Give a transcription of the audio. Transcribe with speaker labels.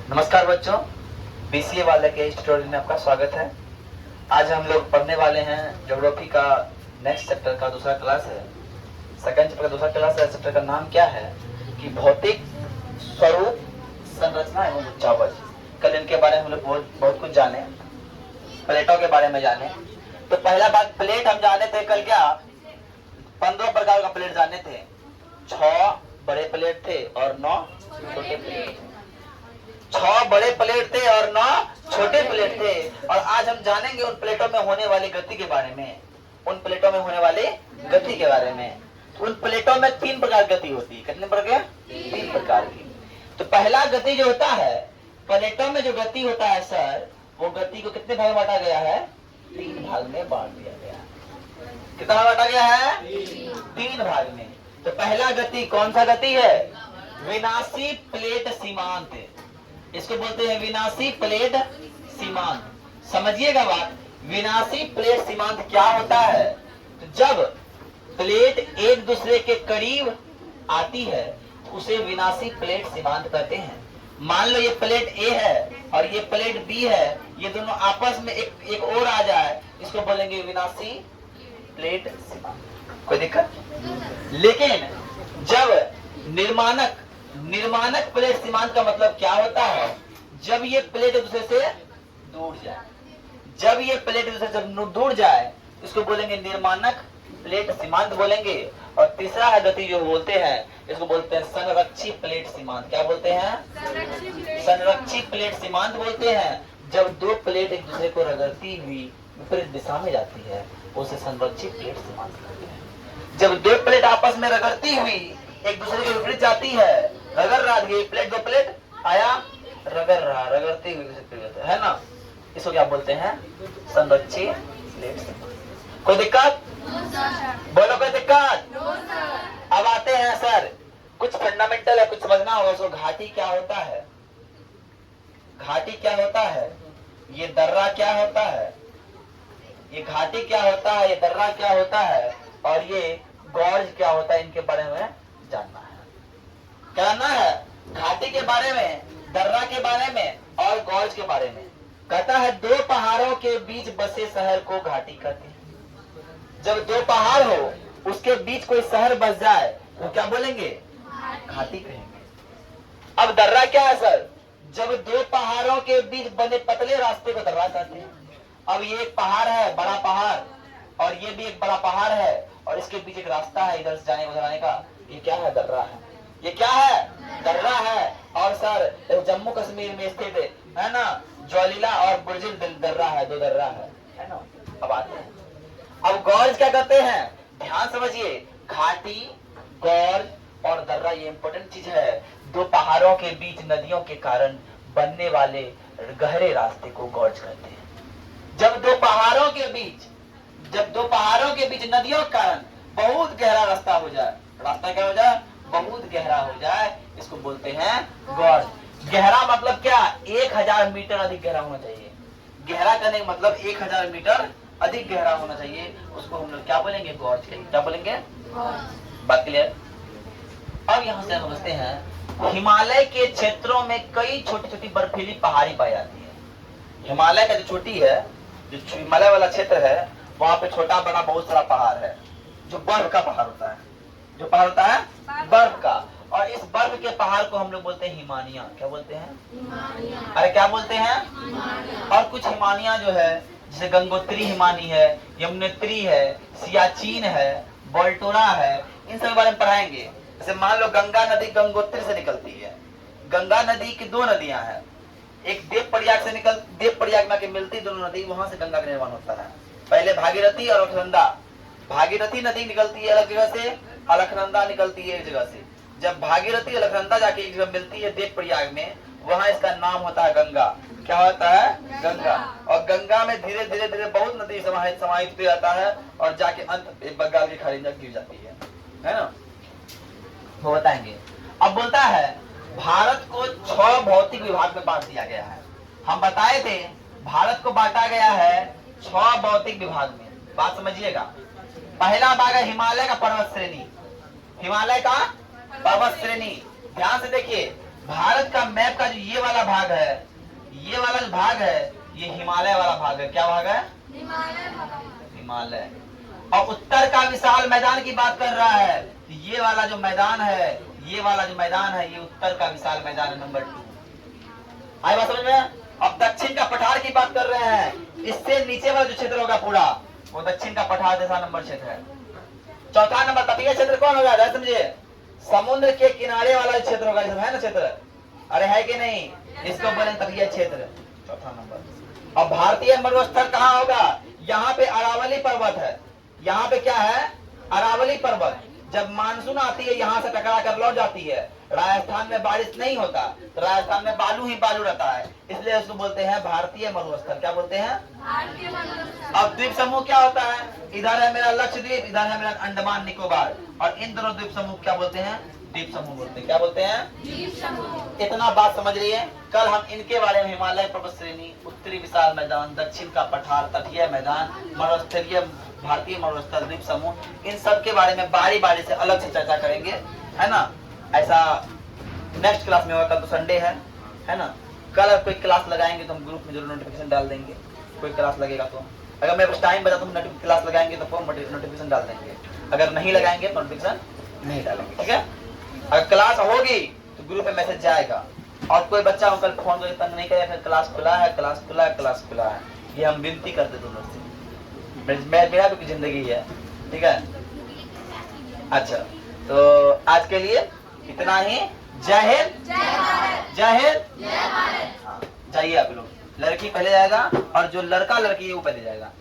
Speaker 1: नमस्कार बच्चों, बीसीए वाले के इस ट्यूटोरियल में आपका स्वागत है। आज हम लोग पढ़ने वाले हैं ज्योग्राफी का नेक्स्ट चैप्टर का दूसरा क्लास है। सेकंड चैप्टर का दूसरा क्लास है। चैप्टर का नाम क्या है कि भौतिक स्वरूप, संरचना एवं उच्चावच। कल इनके बारे में हम लोग बहुत कुछ जाने, प्लेटों के बारे में जाने। तो पहला बात, प्लेट हम जाने थे कल क्या 15 प्रकार का प्लेट जाने थे। 6 बड़े प्लेट थे और 9 छोटे प्लेट। 6 बड़े प्लेट थे और 9 छोटे प्लेट थे। और आज हम जानेंगे उन प्लेटों में होने वाली गति के बारे में। उन प्लेटों में होने वाली गति के बारे में। उन प्लेटों में 3 प्रकार की गति होती है। कितने प्रकार के? 3 प्रकार की। तो पहला गति जो होता है, प्लेटों में जो गति होता है सर, वो गति को कितने भाग में बांटा गया है? 3 भाग में बांट दिया गया है। कितना बांटा गया है? 3 भाग में। तो पहला गति कौन सा गति है? विनाशी प्लेट सीमांत। इसको बोलते हैं विनाशी प्लेट सीमांत। समझिएगा बात, विनाशी प्लेट सीमांत क्या होता है? तो जब प्लेट एक दूसरे के करीब आती है उसे विनाशी प्लेट सीमांत कहते हैं। मान लो ये प्लेट ए है और ये प्लेट बी है, ये दोनों आपस में एक और आ जाए, इसको बोलेंगे विनाशी प्लेट सीमांत। कोई दिक्कत? लेकिन जब निर्माणक प्लेट सीमांत का मतलब क्या होता है? जब ये प्लेट एक दूसरे से दूर जाए। जब ये प्लेट एक दूसरे से दूर जाए इसको बोलेंगे निर्माणक प्लेट सीमांत बोलेंगे। और तीसरा है गति जो बोलते हैं, इसको बोलते हैं संरक्षी प्लेट सीमांत। क्या बोलते हैं? संरक्षी प्लेट सीमांत बोलते हैं। जब 2 प्लेट एक दूसरे को रगड़ती हुई विपरीत दिशा में जाती है उसे संरक्षी प्लेट सीमांत कहते हैं। जब 2 प्लेट आपस में रगड़ती हुई एक दूसरे के विपरीत जाती है, रगड़ रहा प्लेट 2 प्लेट आया, रगड़ती हुई है ना, इसको क्या बोलते हैं? संरक्षी प्लेट सीमांत। कोई दिक्कत? बोलो कोई दिक्कत? अब आते हैं सर, कुछ फंडामेंटल है, कुछ समझना होगा। सो घाटी क्या होता है? घाटी क्या होता है? ये दर्रा क्या होता है? ये घाटी क्या होता है? ये दर्रा क्या होता है? और ये गॉर्ज क्या होता है? इनके बारे में जानना है। क्या जानना है? घाटी के बारे में, दर्रा के बारे में और गॉर्ज के बारे में। कहता है 2 पहाड़ों के बीच बसे शहर को घाटी कहते हैं। जब 2 पहाड़ हो उसके बीच कोई शहर बस जाए तो क्या बोलेंगे? घाटी कहेंगे। अब दर्रा क्या है सर? जब 2 पहाड़ों के बीच बने पतले रास्ते को दर्रा कहते हैं। अब ये एक पहाड़ है, बड़ा पहाड़, और ये भी एक बड़ा पहाड़ है और इसके बीच एक रास्ता है इधर से जाने उधर आने का। ये क्या है? दर्रा है। ये क्या है? दर्रा है। और सर जम्मू कश्मीर में स्थित है ना, ज्वालिला और बुर्जिल दर्रा है, 2 दर्रा है ना। अब आते हैं, अब गॉर्ज क्या कहते हैं? ध्यान समझिए, घाटी, गॉर्ज और दर्रा ये इंपॉर्टेंट चीज है। 2 पहाड़ों के बीच नदियों के कारण बनने वाले गहरे रास्ते को गॉर्ज कहते हैं। जब 2 पहाड़ों के बीच नदियों के कारण बहुत गहरा रास्ता हो जाए, रास्ता क्या हो जाए? बहुत गहरा हो जाए, इसको बोलते हैं गॉर्ज। गहरा मतलब क्या? 1000 मीटर अधिक गहरा होना चाहिए। गहरा करने का मतलब 1000 मीटर अधिक गहरा होना चाहिए, उसको हम लोग क्या बोलेंगे? गॉर्ज कहेंगे। क्या बोलेंगे? बात क्लियर? अब यहाँ से समझते हैं, हिमालय के क्षेत्रों में कई छोटी छोटी बर्फीली पहाड़ी पाई जाती है। हिमालय का जो छोटी है, जो हिमालय वाला क्षेत्र है, वहां पे छोटा बड़ा बहुत सारा पहाड़ है जो बर्फ का पहाड़ होता है। जो पहाड़ होता है बर्फ का। और इस बर्फ के पहाड़ को हम लोग बोलते हैं हिमानिया। क्या बोलते हैं? अरे क्या बोलते हैं? और कुछ हिमानिया जो है, जैसे गंगोत्री हिमानी है, यमुनोत्री है, सियाचिन है, बोल्टोरा है, इन सब के बारे में पढ़ाएंगे। जैसे मान लो गंगा नदी गंगोत्री से निकलती है। गंगा नदी की 2 नदियां हैं, एक देव प्रयाग में मिलती दोनों नदी, वहां से गंगा का निर्माण होता है। पहले भागीरथी और अलकनंदा। भागीरथी नदी निकलती है अलग जगह से, अलकनंदा निकलती है एक जगह से। जब भागीरथी अलकनंदा जाके एक जगह मिलती है देव प्रयाग में, वहां इसका नाम होता है गंगा। क्या होता है? गंगा। और गंगा में धीरे धीरे धीरे बहुत नदी समाहित हो जाता है और जाके अंत बंगाल की खाड़ी में गिर जाती है ना। वो बताएंगे। अब बोलता है भारत को 6 भौतिक विभाग में बांट दिया गया है। हम बताए थे भारत को बांटा गया है 6 भौतिक विभाग में। बात समझिएगा। पहला भाग है हिमालय का पर्वत श्रेणी। हिमालय का पर्वत श्रेणी, ध्यान से देखिए, भारत का मैप का जो ये वाला भाग है, ये वाला जो भाग है, ये हिमालय वाला भाग है। क्या भाग है? हिमालय। और उत्तर का विशाल मैदान की बात कर रहा है, ये वाला जो मैदान है, ये वाला जो मैदान है, ये उत्तर का विशाल मैदान है, नंबर 2। आई बात समझ में? अब दक्षिण का पठार की बात कर रहे हैं, इससे नीचे वाला जो क्षेत्र होगा पूरा, वो दक्षिण का पठार जैसा नंबर क्षेत्र है। चौथा नंबर तटीय क्षेत्र कौन होगा? समझिए, समुद्र के किनारे वाला क्षेत्र होगा, है ना क्षेत्र? अरे है कि नहीं? इसको बोले तटीय क्षेत्र, चौथा नंबर। अब भारतीय मरुस्थल कहाँ होगा? यहाँ पे अरावली पर्वत है। यहाँ पे क्या है? अरावली पर्वत। जब मानसून आती है यहाँ से टकरा कर लौट जाती है। राजस्थान में बारिश नहीं होता, तो राजस्थान में बालू ही बालू रहता है, इसलिए उसको बोलते हैं भारतीय मरुस्थल। क्या बोलते हैं? भारतीय मरुस्थल। अब द्वीप समूह क्या होता है? इधर है मेरा लक्षद्वीप, इधर है मेरा अंडमान निकोबार, और इन दोनों द्वीप समूह क्या बोलते हैं? द्वीप समूह बोलते हैं। क्या बोलते हैं? द्वीप समूह। इतना बात समझ रही है? कल हम इनके बारे में, हिमालय पर्वत श्रेणी, उत्तरी विशाल मैदान, दक्षिण का पठार, तटीय मैदान, मरुस्थलीय, भारतीय मरुस्थल, द्वीप समूह, इन सब के बारे में बारी बारी से अलग से चर्चा करेंगे, है ना? ऐसा नेक्स्ट क्लास में होगा। कल तो संडे है ना? कल कोई क्लास लगाएंगे तो हम ग्रुप में जरूर नोटिफिकेशन डाल देंगे। कोई क्लास लगेगा तो, अगर मेरे पास टाइम बचा तो हम क्लास लगाएंगे तो नोटिफिकेशन डाल देंगे, अगर नहीं लगाएंगे तो नोटिफिकेशन नहीं डालेंगे, ठीक है? अगर क्लास होगी तो ग्रुप में मैसेज जाएगा, और कोई बच्चा कल फोन करके तंग नहीं करे, फिर क्लास खुला है, क्लास खुला है, क्लास खुला है, ये हम विनती करते दोनों से। मेरा भी जिंदगी है, ठीक है? अच्छा, तो आज के लिए इतना ही। जय हिंद, जय हिंद। हाँ, जाइए आप लोग। लड़की पहले जाएगा, और जो लड़का लड़की है वो पहले जाएगा।